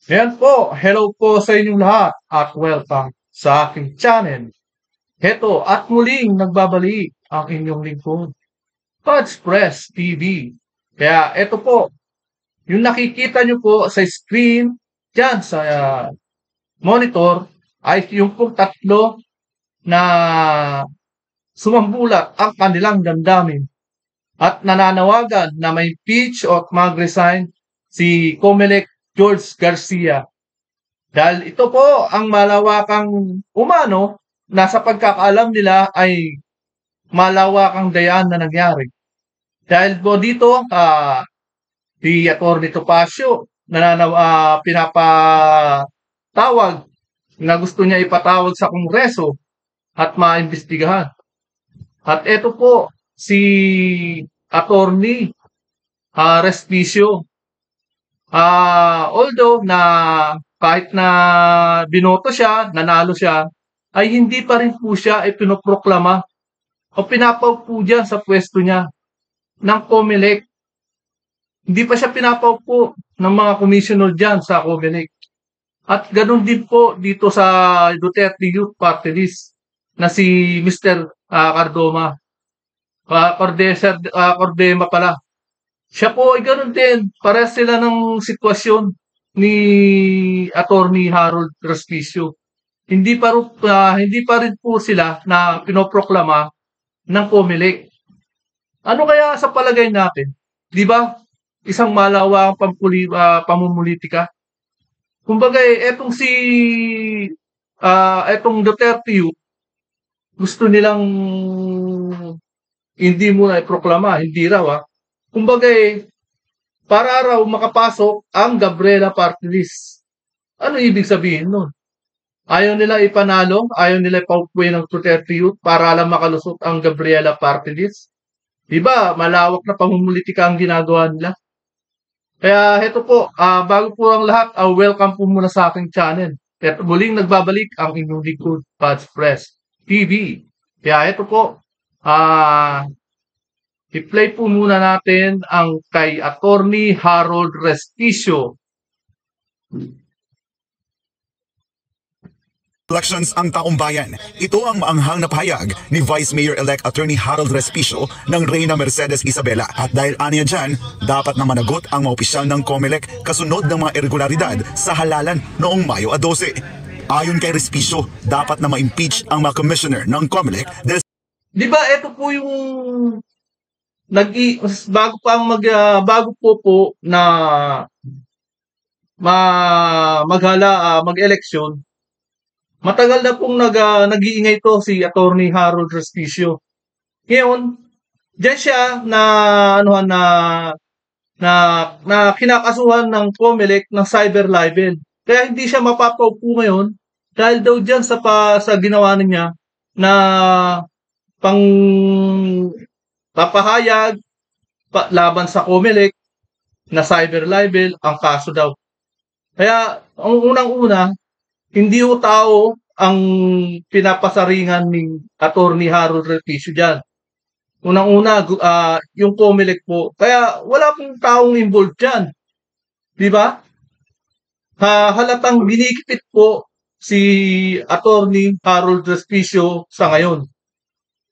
Ayan po, hello po sa inyong lahat at welcome sa aking channel. Heto at muling nagbabalik ang inyong lingkod, Pods Press TV. Kaya eto po, yung nakikita nyo po sa screen dyan sa monitor ay yung pong tatlo na sumambulat ang kanilang damdamin at nananawagan na may impeach o mag-resign si Comelec George Garcia. Dahil ito po ang malawakang umano na sa pagkakaalam nila ay malawakang dayaan na nangyari. Dahil po dito, si Atty. Topacio pinapatawag na gusto niya ipatawag sa Kongreso at maimbestigahan. At ito po si Atty. Respicio. Although na kahit na binoto siya, nanalo siya, ay hindi pa rin po siya pinoproklama o pinapaupo dyan sa pwesto niya ng COMELEC. Hindi pa siya pinapaupo ng mga commissioner dyan sa COMELEC. At ganun din po dito sa Duterte Youth Party List na si Mr. Cardoma. Cordema pala. Siya po ay ganun din. Parehas sila ng sitwasyon ni Attorney Harold Respicio. Hindi pa rin po sila na pinoproklama ng COMELEC. Ano kaya sa palagay natin? 'Di ba? Isang malawakang pamumulitika. Kumbaga etong etong Duterte Youth, gusto nilang hindi muna iproklama, hindi raw Kumbaga para raw makapasok ang Gabriela Party List. Ano ibig sabihin nun? Ayaw nila ipanalo, ayaw nila ipaupuin ng Duterte Youth para lang makalusot ang Gabriela Party List. Diba, malawak na pamumulitika ang ginagawa nila. Kaya heto po, bago po ang lahat, welcome po muna sa aking channel. At muling nagbabalik ang inyong lingkod, Pods Press TV. Kaya heto po, i-play po muna natin ang kay Attorney Harold Respicio. Elections ang taong bayan. Ito ang maanghang na pahayag ni Vice Mayor-elect Attorney Harold Respicio ng Reyna Mercedes Isabela. At dahil aniya dyan, dapat na managot ang mga opisyal ng COMELEC kasunod ng mga irregularidad sa halalan noong Mayo 12. Ayon kay Respicio, dapat na ma-impeach ang mga commissioner ng COMELEC dahil... Di ba ito po yung bago po na mag-eleksyon, matagal na pong nag-iingay to si Attorney Harold Respicio. Ngayon, diyan siya na kinakasuhan ng COMELEC ng cyber libel. Kaya hindi siya mapapaupo ngayon dahil daw diyan sa ginawa niya na pang papahayag laban sa COMELEC na cyber libel ang kaso daw. Kaya ang unang-una, hindi ho tao ang pinapasaringan ni Attorney Harold Respicio dyan. Unang-una, yung COMELEC po. Kaya wala pong taong involved dyan. Di ba? Halatang binikipit po si Attorney Harold Respicio sa ngayon.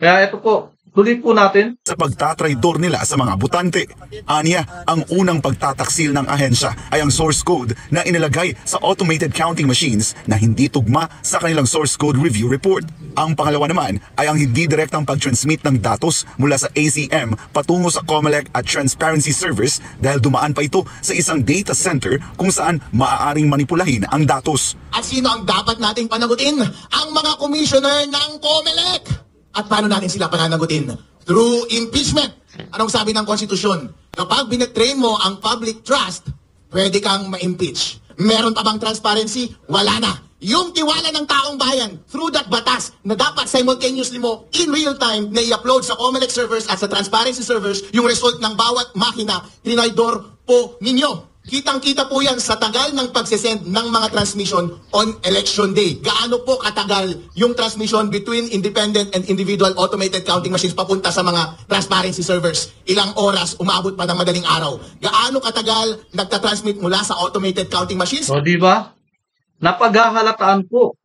Kaya ito po, tuloy po natin. Sa pagtatraidor nila sa mga butante. Aniya, ang unang pagtataksil ng ahensya ay ang source code na inilagay sa automated counting machines na hindi tugma sa kanilang source code review report. Ang pangalawa naman ay ang hindi direktang pag-transmit ng datos mula sa ACM patungo sa COMELEC at transparency servers dahil dumaan pa ito sa isang data center kung saan maaaring manipulahin ang datos. At sino ang dapat nating panagutin? Ang mga commissioner ng COMELEC! At paano natin sila pananagutin? Through impeachment. Anong sabi ng konstitusyon? Kapag binetray mo ang public trust, pwede kang ma-impeach. Meron pa bang transparency? Wala na. Yung tiwala ng taong bayan through that batas na dapat simultaneously mo in real time na i-upload sa COMELEC servers at sa transparency servers yung result ng bawat makina, trinaydor po ninyo. Kitang-kita po yan sa tagal ng pagsisend ng mga transmission on election day. Gaano po katagal yung transmission between independent and individual automated counting machines papunta sa mga transparency servers? Ilang oras, umabot pa ng madaling araw. Gaano katagal nagtatransmit mula sa automated counting machines? O, di ba? Napaghahalataan po.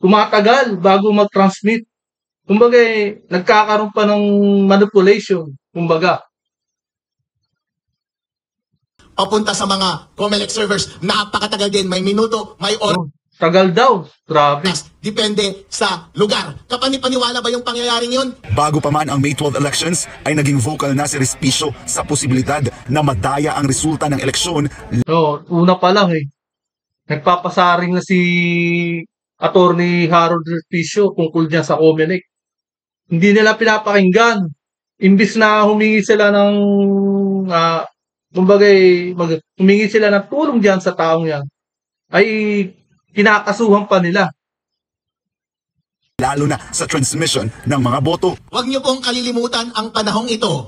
Tumatagal bago mag-transmit. Kumbaga, nagkakaroon pa ng manipulation. Kumbaga. Papunta sa mga COMELEC servers, napakatagal din. May minuto, may oras. Tagal daw. Grabe. Depende sa lugar. Kapanipaniwala ba yung pangyayaring yun? Bago pa man ang May 12 elections, ay naging vocal na si Respicio sa posibilidad na madaya ang resulta ng eleksyon. Una pa lang nagpapasaring na si Attorney Harold Respicio tungkol dyan sa COMELEC. Hindi nila pinapakinggan. Imbis na humingi sila ng humingi sila ng tulong diyan sa taong yan, ay kinakasuhan pa nila. Lalo na sa transmission ng mga boto. Huwag niyo pong kalilimutan ang panahong ito.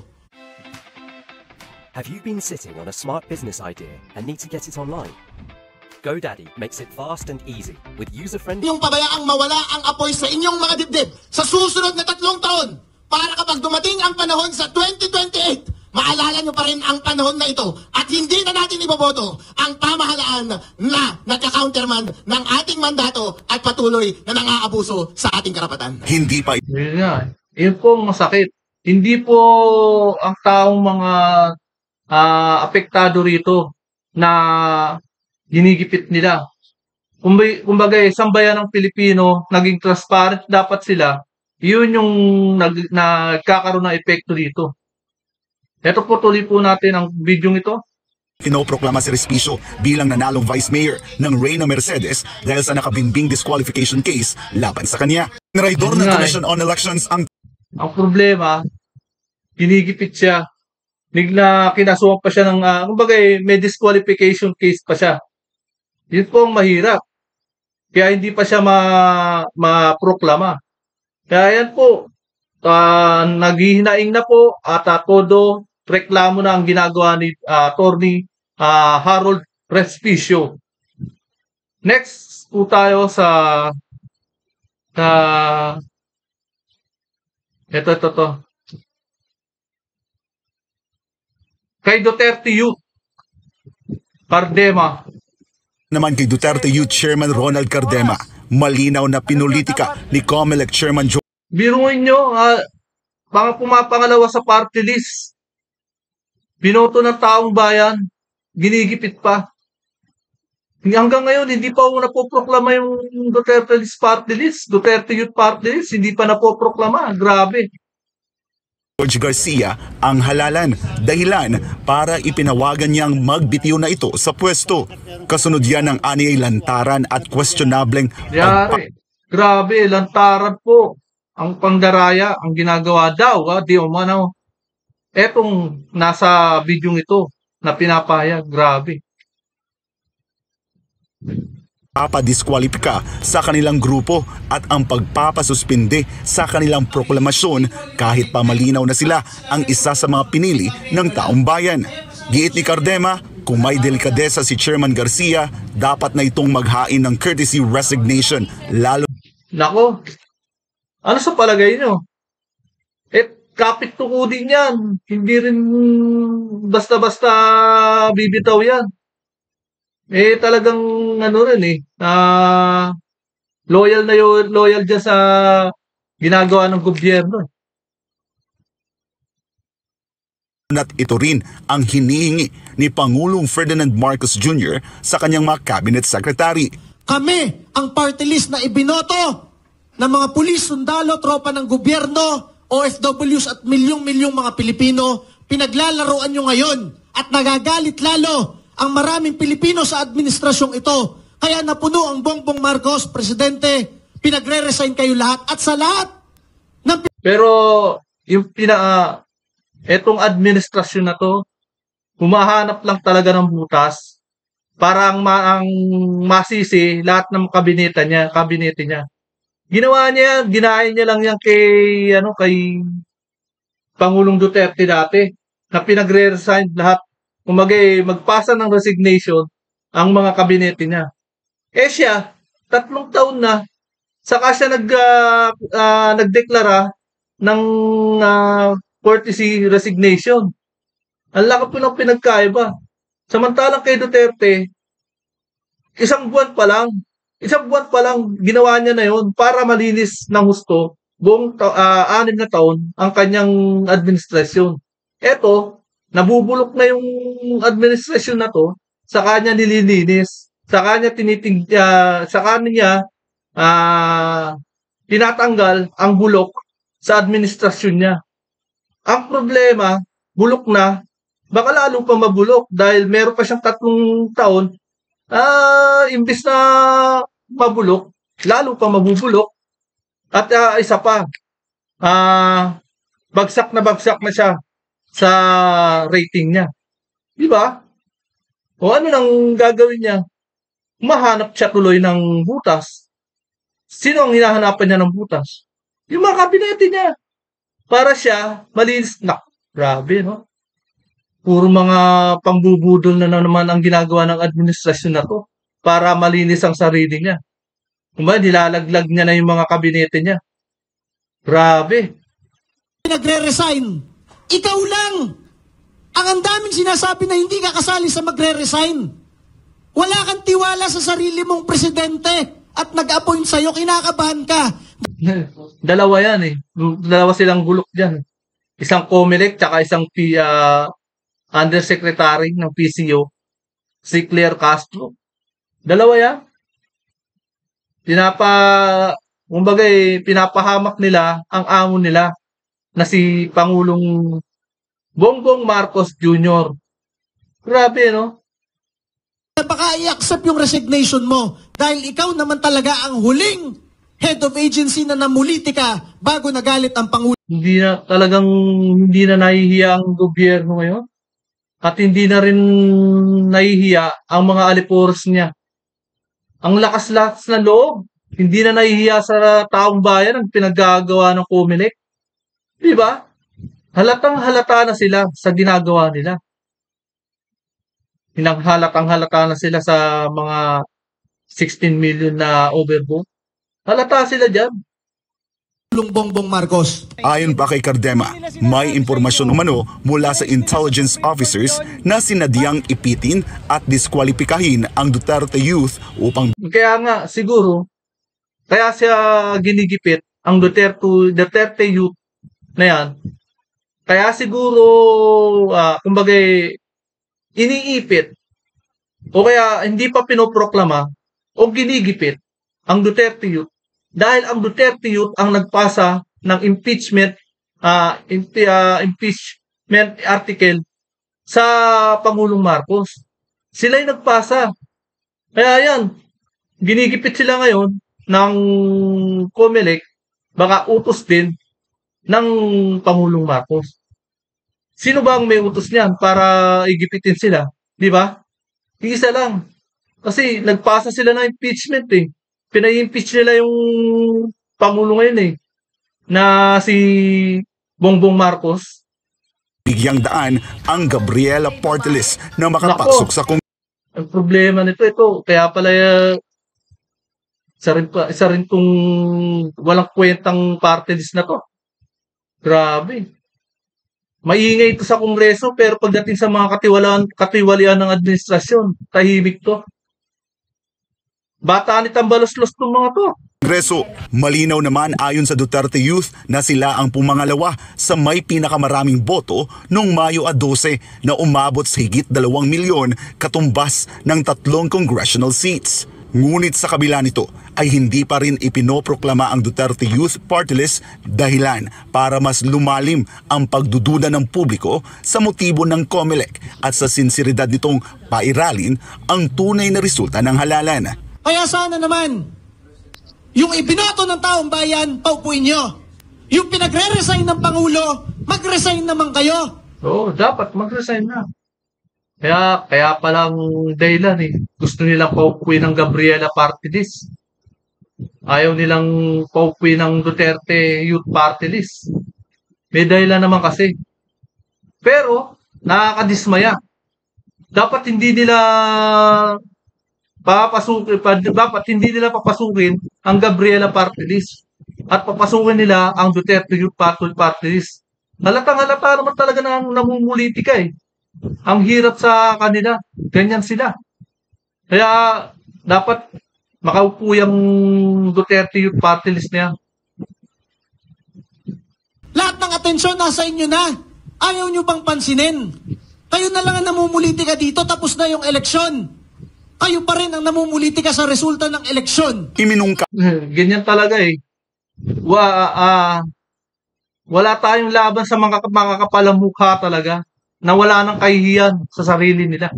Have you been sitting on a smart business idea and need to get it online? GoDaddy makes it fast and easy with user-friendly. Yung pabayaang mawala ang apoy sa inyong mga dibdib sa susunod na 3 taon para kapag dumating ang panahon sa 2028, maalala nyo pa rin ang panahon na ito at hindi na natin iboboto ang pamahalaan na nagka-counterman ng ating mandato at patuloy na nangaabuso sa ating karapatan. Hindi pa Yun nga. Yun po ang masakit. Hindi po ang taong mga apektado rito na ginigipit nila. Kumbaga, sambayan ng Pilipino, naging transparent dapat sila. Yun yung nagkakaroon ng epekto dito. Ito po, tuloy po natin ang video ito. pinoproklama si Respicio bilang nanalong Vice Mayor ng Reyna Mercedes dahil sa nakabimbing disqualification case laban sa kanya. Raidor ng Commission on Elections ang problema, ginigipit siya. Bigla kinasuhan pa siya ng, may disqualification case pa siya. Yun po ang mahirap. Kaya hindi pa siya maproklama. Kaya yan po, naghihinaing na po at todo reklamo na ang ginagawa ni Attorney Harold Respicio. Next po tayo sa ito. Kay Duterte Youth, Cardema. Naman kay Duterte Youth Chairman Ronald Cardema, malinaw na pinulitika ni COMELEC Chairman Joe. Biruin nyo, pumapangalawa sa party list. Binoto ng taong bayan, ginigipit pa. Hanggang ngayon, hindi pa napoproklama yung Duterte List Party List, Duterte Youth Party List, hindi pa napoproklama. Grabe. George Garcia ang halalan, dahilan para ipinawagan niyang magbitiw na ito sa pwesto. Kasunod yan ng aniyay lantaran at questionableng Grabe, lantaran po. Ang pangdaraya, ang ginagawa daw, di umano. Etong nasa video ito na pinapahayag, grabe. Papadiskwalipika sa kanilang grupo at ang pagpapasuspinde sa kanilang proklamasyon kahit pa malinaw na sila ang isa sa mga pinili ng taong bayan. Giit ni Cardema, kung may delikadesa si Chairman Garcia, dapat na itong maghain ng courtesy resignation, lalo. Nako, ano sa palagay nyo? Kapit tukudin yan. Hindi rin basta-basta bibitaw yan. Talagang loyal dyan sa ginagawa ng gobyerno. At ito rin ang hinihingi ni Pangulong Ferdinand Marcos Jr. sa kanyang mga cabinet secretary. Kami ang party list na ibinoto ng mga pulis, sundalo, tropa ng gobyerno, OFWs at milyong-milyong mga Pilipino. Pinaglalaroan nyo ngayon at nagagalit lalo ang maraming Pilipino sa administrasyong ito. Kaya napuno ang Bongbong Marcos, Presidente, pinagre-resign kayo lahat at sa lahat ng... Pero yung etong administrasyon na to, humahanap lang talaga ng butas para ang masisi lahat ng kabinete niya. Ginawa niya, ginahin niya lang yan kay Pangulong Duterte dati, na pinagre-resign lahat kumagay magpasa ng resignation ang mga kabinete niya. Eh siya, 3 taon na, saka siya nagdeklara ng courtesy resignation. Ang laki po ng pinagkaiba. Samantalang kay Duterte, isang buwan pa lang ginawa niya na yon para malinis ng husto buong 6 na taon ang kanyang administrasyon. Eto, nabubulok na yung administrasyon na to, sa kanya nililinis, sa kanya tinatanggal ang bulok sa administrasyon niya. Ang problema, bulok na, baka lalo pa mabulok dahil meron pa siyang 3 taon, imbis na mabulok, lalo pa mabubulok. At isa pa, bagsak na siya sa rating niya. Di ba? O ano nang gagawin niya? Mahanap siya tuloy ng butas. Sino ang hinahanapan niya ng butas? Yung mga kabinete niya. Para siya malinis. Grabe, no? Puro mga pambubudol na naman ang ginagawa ng administrasyon na to para malinis ang sarili niya. Nilalaglag niya na yung mga kabinete niya. Grabe. Nagre-resign. Ikaw lang. Ang daming sinasabi na hindi ka kasali sa magre-resign. Wala kang tiwala sa sarili mong presidente at nag-appoint sa'yo, kinakabahan ka. Dalawa yan eh. Dalawa silang bulok dyan. Isang COMELEC tsaka isang undersecretary ng PCO, si Claire Castro. Dalawa yan. Pinapahamak nila ang amo nila na si Pangulong Bongbong Marcos Jr. Grabe, no? Baka i-accept yung resignation mo dahil ikaw naman talaga ang huling head of agency na namuliti ka bago nagalit ang Pangulo. Hindi na nahihiya ang gobyerno ngayon. At hindi na rin nahihiya ang mga alipores niya. Ang lakas-lakas na loob. Hindi na nahihiya sa taong bayan ang pinaggagawa ng COMELEC. Di ba? Halatang-halata na sila sa ginagawa nila. Halatang-halata na sila sa mga 16 million na overvote. Halata sila dyan. Bongbong Marcos. Ayon pa kay Cardema, may impormasyon umano mula sa intelligence officers na sinadyang ipitin at diskwalipikahin ang Duterte youth upang Kaya nga, siguro, kaya siya ginigipit ang Duterte youth na yan. Kaya siguro, iniipit o kaya hindi pa pinoproklama o ginigipit ang Duterte youth dahil ang Duterte youth ang nagpasa ng impeachment article sa Pangulong Marcos. Sila'y nagpasa. Kaya yan, ginigipit sila ngayon ng COMELEC, baka utos din ng Pangulong Marcos. Sino ba ang may utos niyan para igipitin sila? Di ba? Isa lang. Kasi nagpasa sila ng impeachment eh. Pinai-impeach nila yung Pangulo ngayon eh. Na si Bongbong Marcos. bigyang daan ang Gabriela Portelis na makapasok sa Ang problema nito, kaya pala isa rin tong walang kwentang party list na to. Grabe. Maingay ito sa Kongreso pero pagdating sa mga katiwalian ng administrasyon, tahimik to. Bata ni tambalos-los tong mga to. Kongreso. Malinaw naman ayon sa Duterte Youth na sila ang pumangalawa sa may pinakamaraming boto noong Mayo 12 na umabot sa higit 2 milyon katumbas ng 3 congressional seats. Ngunit sa kabila nito ay hindi pa rin ipinoproklama ang Duterte Youth Party List dahilan para mas lumalim ang pagdududa ng publiko sa motibo ng COMELEC at sa sinseridad nitong pairalin ang tunay na resulta ng halalan. Kaya sana naman, yung ibinoto ng taong bayan, paupuin nyo. Yung pinagre-resign ng Pangulo, mag-resign naman kayo. Oo, dapat mag-resign na. Kaya palang dahilan eh. Gusto nilang paupuin ng Gabriela Party List. Ayaw nilang paupuin ng Duterte Youth Party List. May dahilan naman kasi. Pero, nakakadismaya. dapat hindi nila papasukin ang Gabriela Party List at papasukin nila ang Duterte Youth Party List. Halatang-halata naman talaga na namumulitika eh. Ang hirap sa kanila. Ganyan sila. Kaya dapat makaupo yung Duterte Youth Party List na yan. Lahat ng atensyon nasa inyo na. Ayaw nyo bang pansinin? Kayo na lang ang namumulitika dito, tapos na yung eleksyon. Kayo pa rin ang namumulitika sa resulta ng eleksyon. Iminungka Ganyan talaga eh. Wala tayong laban sa mga kapalang mukha talaga na wala nang kahihiyan sa sarili nila.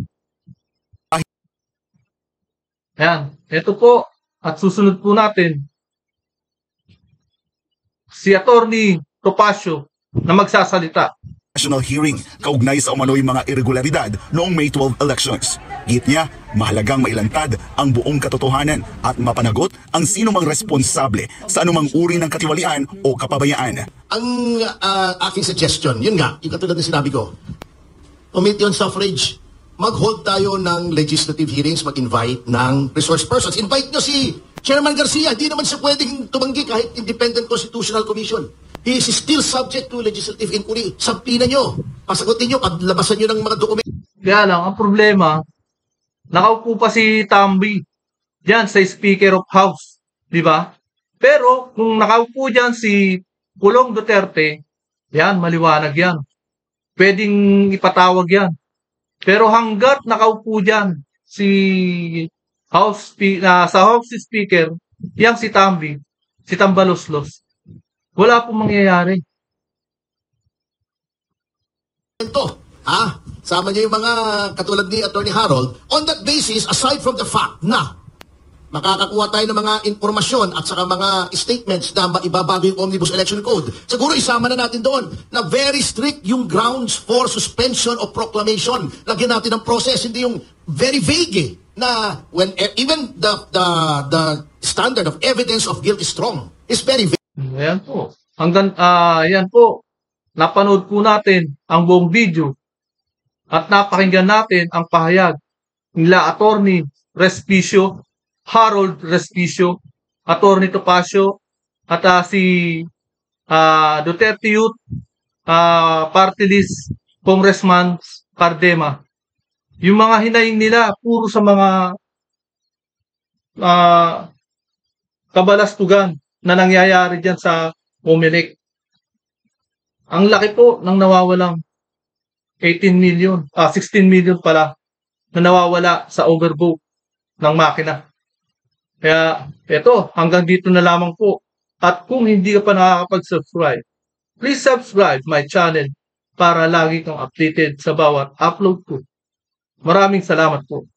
Ayan, ito po. At susunod po natin si Attorney Topacio na magsasalita. national hearing kaugnay sa umano'y mga irregularidad noong May 12 elections. Git niya, mahalagang mailantad ang buong katotohanan at mapanagot ang sinumang responsable sa anumang uri ng katiwalian o kapabayaan. Ang aking suggestion, yun nga, yung katulad na sinabi ko, Committee on Suffrage, mag-hold tayo ng legislative hearings, mag-invite ng resource persons. Invite nyo si Chairman Garcia, hindi naman siya pwedeng tumanggi kahit Independent Constitutional Commission. He is still subject to legislative inquiry. Sampina nyo, pasagutin nyo, paglabasan nyo ng mga dokumento. Kaya lang, ang problema, nakaupo pa si Tambi diyan sa Speaker of House, di ba? Pero kung nakaupo diyan si Pulong Duterte, yan, maliwanag yan. Pwedeng ipatawag yan. Pero hanggat nakaupo diyan si sa House Speaker, yang si Tambi, si Tambaloslos, wala pong mangyayari. Sama niyo yung mga katulad ni Attorney Harold. On that basis, aside from the fact na makakakuha tayo ng mga informasyon at saka mga statements na ibabago yung Omnibus Election Code, siguro isama na natin doon na very strict yung grounds for suspension of proclamation. Lagyan natin ng process, hindi yung very vague na when even the standard of evidence of guilt is strong. Is very vague. Ayan po. Ayan po. Napanood po natin ang buong video at napakinggan natin ang pahayag nila Attorney Respicio, Harold Respicio, Attorney Topacio, at si Duterte Youth Party List Congressman Cardema. Yung mga hinaing nila, puro sa mga kabalastugan na nangyayari dyan sa Comelec. Ang laki po ng nawawalang 16 million pala na nawawala sa overvote ng makina. Kaya eto, hanggang dito na lamang po. At kung hindi ka pa nakakapag-subscribe, please subscribe my channel para lagi kang updated sa bawat upload ko. Maraming salamat po.